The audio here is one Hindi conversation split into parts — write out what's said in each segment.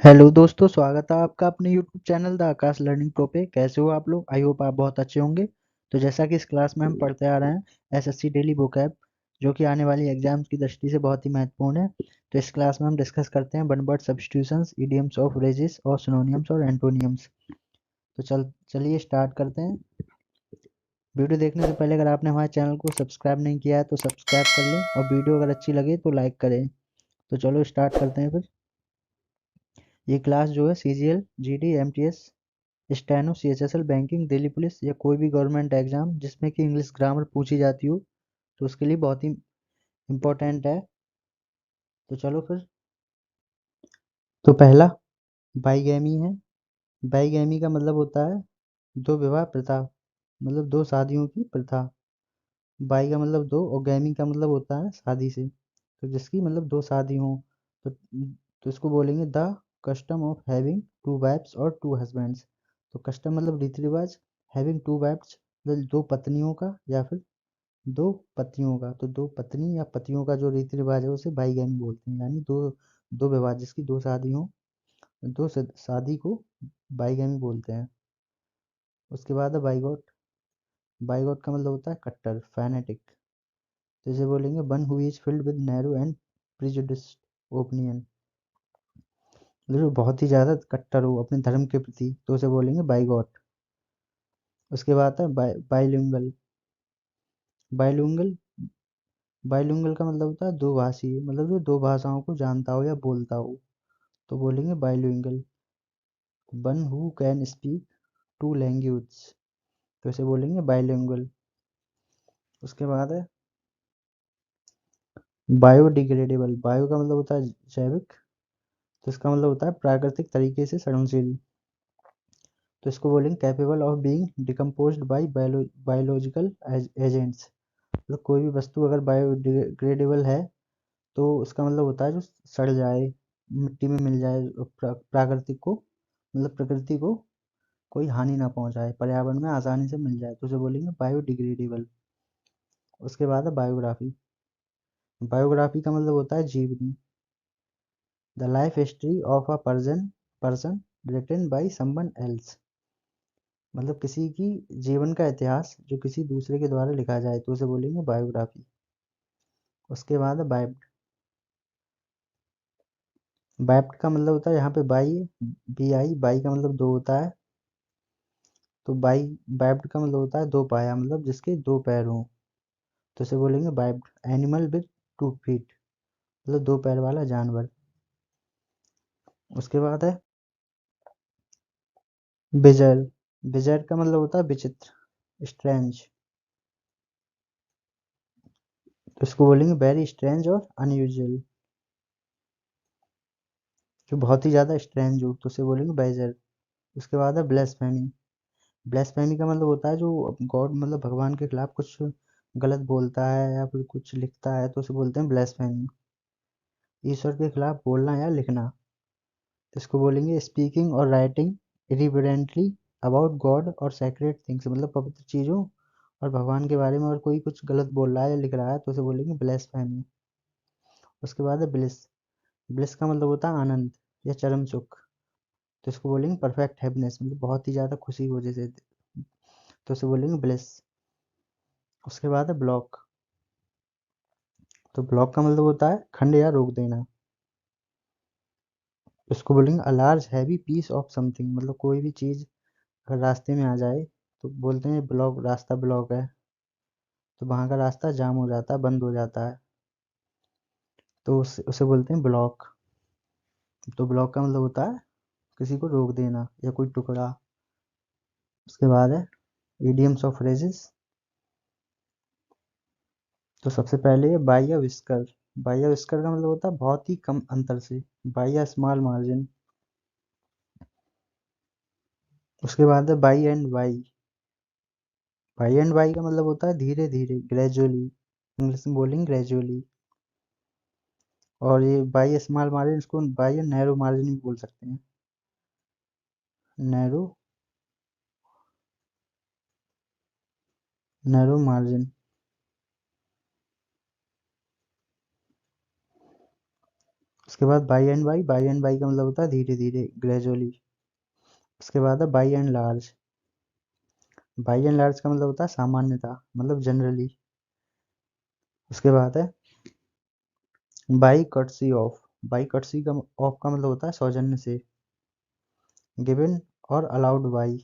हेलो दोस्तों, स्वागत है आपका अपने YouTube channel the Akash learning pro पे। कैसे हो आप लोग? आई होप आप बहुत अच्छे होंगे। तो जैसा कि इस क्लास में हम पढ़ते आ रहे हैं एसएससी डेली vocab, जो कि आने वाली एग्जाम्स की दृष्टि से बहुत ही महत्वपूर्ण है। तो इस क्लास में हम डिस्कस करते हैं one word substitutions, idioms of phrases और सिनोनिम्स और एंटोनियम्स। तो चलिए स्टार्ट करते हैं। वीडियो देखने से पहले अगर आपने हमारे चैनल को सब्सक्राइब नहीं किया है तो सब्सक्राइब कर लें, और वीडियो अगर अच्छी लगे तो लाइक करें। तो चलो स्टार्ट करते हैं फिर। ये क्लास जो है CGL, GD, MTS, steno, CHSL, banking, Delhi police या कोई भी गवर्नमेंट एग्जाम जिसमें कि इंग्लिश ग्रामर पूछी जाती हो, तो उसके लिए बहुत ही इम्पोर्टेंट है। तो चलो फिर। तो पहला बाईगैमी है। बाईगैमी का मतलब होता है दो विवाह प्रथा, मतलब दो शादियों की प्रथा। बाई का मतलब दो और गैमी का मतलब होता है शादी से, तो जिसकी मतलब दो शादी हो। तो इसको बोलेंगे the custom of having two wifes और टू हस्बैंड्स। तो कस्टम मतलब रीति रिवाज, हैविंग टू वाइफ्स मतलब दो पत्नियों का या फिर दो पतियों का। तो दो पत्नी या पतियों का जो रीति रिवाज है उसे बाईगानी बोलते हैं, यानी दो दो विवाह जिसकी दो शादी हो, शादी को बाईगानी बोलते हैं। उसके बाद है बाइगॉट। बाइगॉट का मतलब होता है कट्टर, फैनेटिक। तो इसे बोलेंगे one who is filled with narrow and prejudiced opinion, जो बहुत ही ज्यादा कट्टर हो अपने धर्म के प्रति, तो उसे बोलेंगे बाइगॉट। उसके बाद है बाइलिंगुअल। बाइलिंगुअल बाइलिंगुअल का मतलब होता है दो भाषी, मतलब जो दो भाषाओं को जानता हो या बोलता हो, तो बोलेंगे bilingual. One who can speak two language, तो इसे बोलेंगे बाइलिंगुअल। उसके बाद है बायोडिग्रेडेबल। बायो का मतलब होता है जैविक, तो इसका मतलब होता है प्राकृतिक तरीके से सड़नशील। तो इसको बोलेंगे capable of being decomposed bye biological agents. मतलब कोई भी वस्तु अगर बायोडिग्रेडेबल है तो उसका मतलब होता है जो सड़ जाए, मिट्टी में मिल जाए, प्राकृतिक को मतलब प्रकृति को कोई हानि ना पहुंचाए, पर्यावरण में आसानी से मिल जाए, तो उसे बोलेंगे बायोडिग्रेडेबल। उसके बाद है बायोग्राफी। बायोग्राफी का मतलब होता है जीवनी, the life history of a person written by someone else. मतलब किसी की जीवन का इतिहास जो किसी दूसरे के द्वारा लिखा जाए, तो उसे बोलेंगे बायोग्राफी। उसके बाद है बाइप्ड। बाइप्ड का मतलब होता है यहाँ पे बाई, बी आई, बाई का मतलब दो होता है, तो बाई बाइप्ड का मतलब होता है दो पाया, मतलब जिसके दो पैर हों, तो उसे बोलेंगे बाइप्ड। एनिमल विद टू फीट, मतलब दो पैर वाला जानवर। उसके बाद है बिजर। बिजर का मतलब होता है विचित्र, स्ट्रेंज, तो इसको बोलेंगे वेरी स्ट्रेंज और अनयूजुअल, जो बहुत ही ज़्यादा स्ट्रेंज हो, तो उसे बोलेंगे बेजर। उसके बाद है ब्लेस्फेमी। ब्लेस्फेमी का मतलब होता है जो गॉड मतलब भगवान के खिलाफ कुछ गलत बोलता है या फिर कुछ लिखता है, तो उसे बोलते हैं ब्लेस्फेमी। ईश्वर के खिलाफ बोलना या लिखना, तो इसको बोलेंगे स्पीकिंग और राइटिंग इरिवेरेंटली अबाउट गॉड और सैक्रेड थिंग्स, मतलब पवित्र चीज़ों और भगवान के बारे में और कोई कुछ गलत बोल रहा है या लिख रहा है, तो उसे बोलेंगे ब्लेस्फेमी। उसके बाद है ब्लिस। ब्लिस का मतलब होता है आनंद या चरम सुख, तो इसको बोलेंगे परफेक्ट हैप्पीनेस, मतलब बहुत ही ज़्यादा खुशी हो जैसे, तो उसे बोलेंगे ब्लिस। उसके बाद है ब्लॉक। तो ब्लॉक का मतलब होता है खंड या रोक देना, इसको बोलेंगे a large heavy piece of something, मतलब कोई भी चीज़ अगर रास्ते में आ जाए तो बोलते हैं ब्लॉक, रास्ता ब्लॉक है, तो वहाँ का रास्ता जाम हो जाता है, बंद हो जाता है, तो उसे बोलते हैं ब्लॉक। तो ब्लॉक का मतलब होता है किसी को रोक देना या कोई टुकड़ा। उसके बाद है इडियम्स ऑफ फ्रेजेस। तो सबसे पहले है बाई या विस्कर। बाई या विस्कर का मतलब होता है बहुत ही कम अंतर से, बाई या स्मॉल मार्जिन। उसके बाद है by and by. By and by का मतलब होता है धीरे धीरे, ग्रेजुअली, इंग्लिश में बोलेंगे ग्रेजुअली। और ये बाई स्मॉल मार्जिन, इसको बाई नैरो मार्जिन भी बोल सकते हैं, नैरो, नैरो मार्जिन। उसके बाद बाई एंड बाई का मतलब होता है धीरे धीरे, ग्रेजुअली। उसके बाद है by and large. By and large का मतलब होता है सामान्यता, मतलब जनरली। उसके बाद है by courtesy of. By courtesy का ऑफ का मतलब होता है सौजन्य से। गिवन और अलाउड बाई,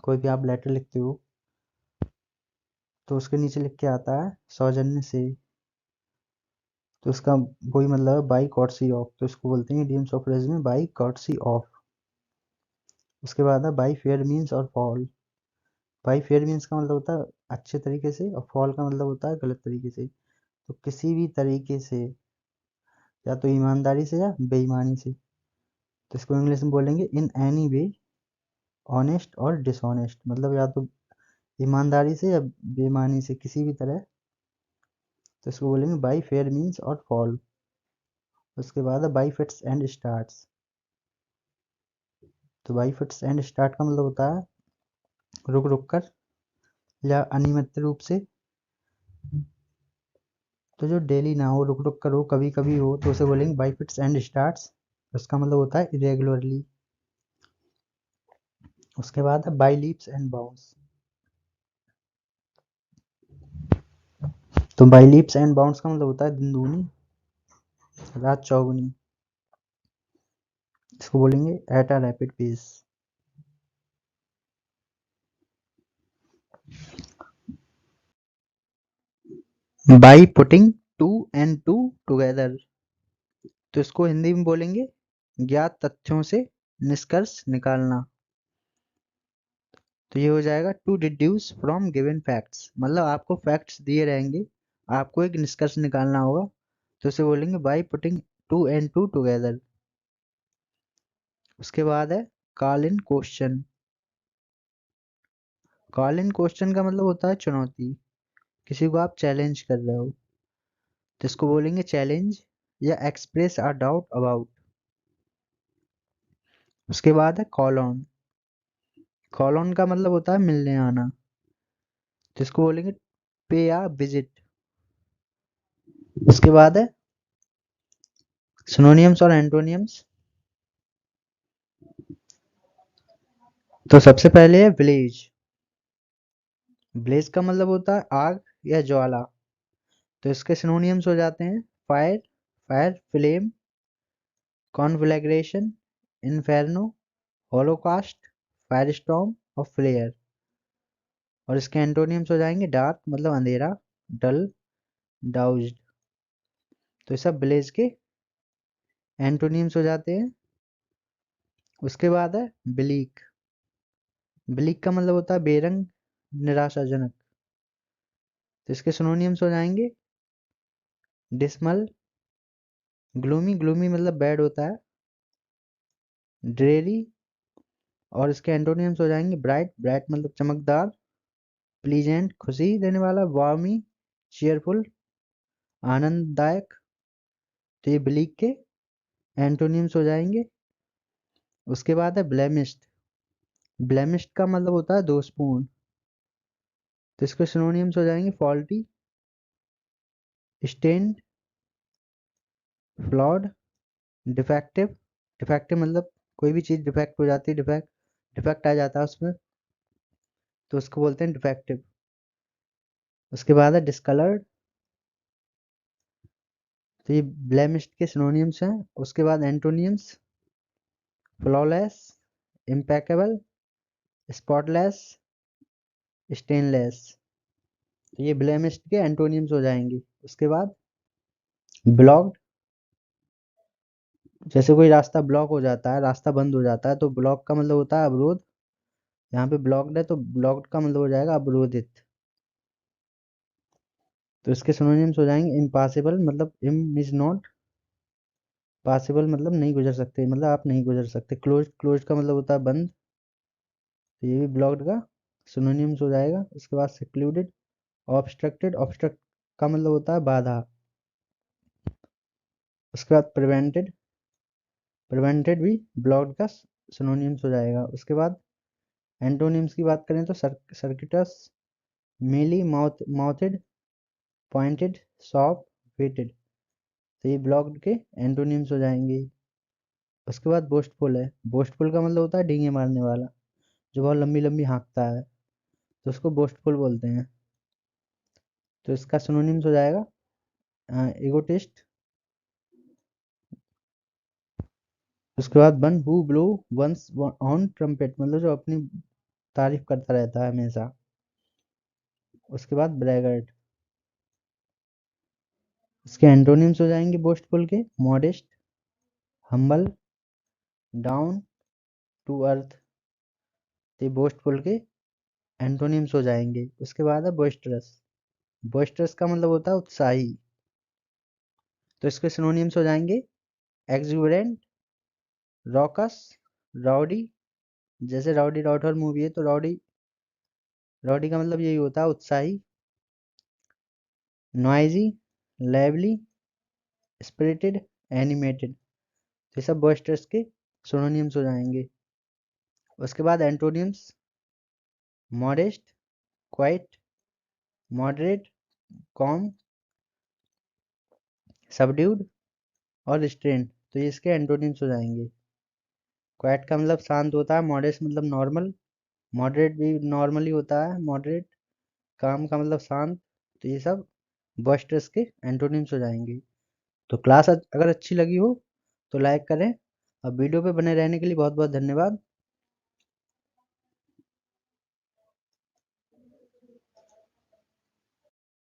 कोई भी आप लेटर लिखते हो तो उसके नीचे लिख के आता है सौजन्य से, तो उसका वही मतलब है बाई कॉर्टसी ऑफ, तो इसको बोलते हैं इडियम्स ऑफ फ्रेज में बाई कॉर्टसी ऑफ। उसके बाद है बाई फेयर मीन्स और फॉल। बाई फेयर मीन्स का मतलब होता है अच्छे तरीके से, और फॉल का मतलब होता है गलत तरीके से। तो किसी भी तरीके से, या तो ईमानदारी से या बेईमानी से, तो इसको इंग्लिश में बोलेंगे इन एनी वे, ऑनेस्ट और डिसऑनेस्ट, मतलब या तो ईमानदारी से या बेईमानी से, किसी भी तरह, तो इसको बोलेंगे बाई फेयर मीन्स और फॉल। उसके बाद है बाई फिट्स एंड स्टार्ट्स। तो बाई फिट्स एंड स्टार्ट का मतलब होता है रुक रुक कर या अनियमित रूप से, तो जो डेली ना हो, रुक रुक कर हो, कभी कभी हो, तो उसे बोलेंगे बाई फिट्स एंड स्टार्ट्स। उसका मतलब होता है इरेगुलरली। उसके बाद है बाई लीप्स एंड बाउंड्स। तो बाई लीप्स एंड बाउंड्स का मतलब होता है दिन दूनी रात चौगुनी। इसको बोलेंगे at a rapid pace. By putting two and two together, तो इसको हिंदी में बोलेंगे ज्ञात तथ्यों से निष्कर्ष निकालना। तो ये हो जाएगा to deduce from given facts, मतलब आपको फैक्ट्स दिए रहेंगे, आपको एक निष्कर्ष निकालना होगा, तो इसे बोलेंगे by putting two and two together. उसके बाद है call in question. Call in question का मतलब होता है चुनौती, किसी को आप चैलेंज कर रहे हो, तो इसको बोलेंगे चैलेंज या एक्सप्रेस अ डाउट अबाउट। उसके बाद है कॉल ऑन। कॉल ऑन का मतलब होता है मिलने आना, तो इसको बोलेंगे पे या विजिट। उसके बाद है सिनोनियम्स और एंटोनियम्स। तो सबसे पहले है विलेज। ब्लेज का मतलब होता है आग या ज्वाला, तो इसके सिनोनियम्स हो जाते हैं fire, fire flame, conflagration, inferno, holocaust, fire storm और फ्लेयर। और इसके एंटोनियम्स हो जाएंगे डार्क मतलब अंधेरा, डल, डाउज्ड। तो ये सब ब्लेज के एंटोनियम्स हो जाते हैं। उसके बाद है ब्लीक। ब्लीक का मतलब होता है बेरंग, निराशाजनक, तो इसके सिनोनियम्स हो जाएंगे डिसमल, ग्लूमी, ग्लूमी मतलब बैड होता है, ड्रेरी। और इसके एंटोनियम्स हो जाएंगे ब्राइट, ब्राइट मतलब चमकदार, प्लीजेंट खुशी देने वाला, वार्मी चीयरफुल आनंददायक। तो ये ब्लीक के एंटोनियम्स हो जाएंगे। उसके बाद है ब्लेमिश्ड। ब्लेमिश्ड का मतलब होता है दोषपूर्ण, तो इसके सिनोनियम्स हो जाएंगे faulty, stained, flawed, defective. Defective मतलब कोई भी चीज़ डिफेक्ट हो जाती है, डिफेक्ट डिफेक्ट आ जाता है उसमें, तो उसको बोलते हैं डिफेक्टिव। उसके बाद है डिस्कलर्ड। तो ये ब्लेमिश्ड के सिनोनियम्स हैं। उसके बाद एंटोनियम्स फ्लॉलेस, इम्पेकेबल, स्पॉटलेस, स्टेनलेस। तो ये ब्लेमिश्ड के एंटोनियम्स हो जाएंगे। उसके बाद ब्लॉक्ड, जैसे कोई रास्ता ब्लॉक हो जाता है, रास्ता बंद हो जाता है, तो ब्लॉक का मतलब होता है अवरोध। यहाँ पे ब्लॉक्ड है तो ब्लॉक्ड का मतलब हो जाएगा अवरोधित। तो इसके सिनोनिम्स हो जाएंगे इम्पॉसिबल मतलब इम इज नॉट, पॉसिबल मतलब नहीं गुजर सकते, मतलब आप नहीं गुजर सकते, क्लोज, क्लोज का मतलब होता है बंद, तो ये भी ब्लॉक्ड का सिनोनिम्स हो जाएगा। उसके बाद सिक्लूडेड, ऑब्स्ट्रक्टेड, ऑब्स्ट्रक्ट का मतलब होता है बाधा। उसके बाद प्रिवेंटेड, प्रिवेंटेड भी ब्लॉक्ड का सिनोनिम्स हो जाएगा। उसके बाद एंटोनिम्स की बात करें तो circuitous, mealy mouth, mouthed, pointed, soft, weighted. तो ये ब्लॉक्ड के एंटोनिम्स हो जाएंगे। उसके बाद बोस्टफुल है। बोस्टफुल का मतलब होता है डींगे मारने वाला, जो बहुत लंबी लंबी हाँकता है, तो उसको बोस्टफुल बोलते हैं। तो इसका सिनोनिम्स हो जाएगा एगोटिस्ट। उसके बाद one who blow one's on trumpet, मतलब जो अपनी तारीफ करता रहता है हमेशा। उसके बाद ब्रैगर्ट। इसके एंटोनिम्स हो जाएंगे बोस्टफुल के modest, humble, down to earth. ये बोस्टफुल के एंटोनिम्स हो जाएंगे। उसके बाद है बोइस्टरस। बोइस्टरस का मतलब होता है उत्साही। तो इसके सिनोनिम्स हो जाएंगे एक्सुबरेंट, रॉकस, राउडी। जैसे राउडी राठौर मूवी है, तो राउडी, राउडी का मतलब यही होता है उत्साही। Noisy, lively, spirited, animated. ये सब बोइस्टरस के सिनोनिम्स हो जाएंगे। उसके बाद antonyms modest, quiet, moderate, calm, subdued और रिस्ट्रेंट। तो ये इसके एंटोनिम्स हो जाएंगे। क्वाइट का मतलब शांत होता है, मॉडेस्ट मतलब नॉर्मल, मॉडरेट भी नॉर्मली होता है मॉडरेट, काम का मतलब शांत। तो ये सब बॉइस्टरस के एंटोनिम्स हो जाएंगे। तो क्लास अगर अच्छी लगी हो तो लाइक करें। अब वीडियो पे बने रहने के लिए बहुत बहुत धन्यवाद।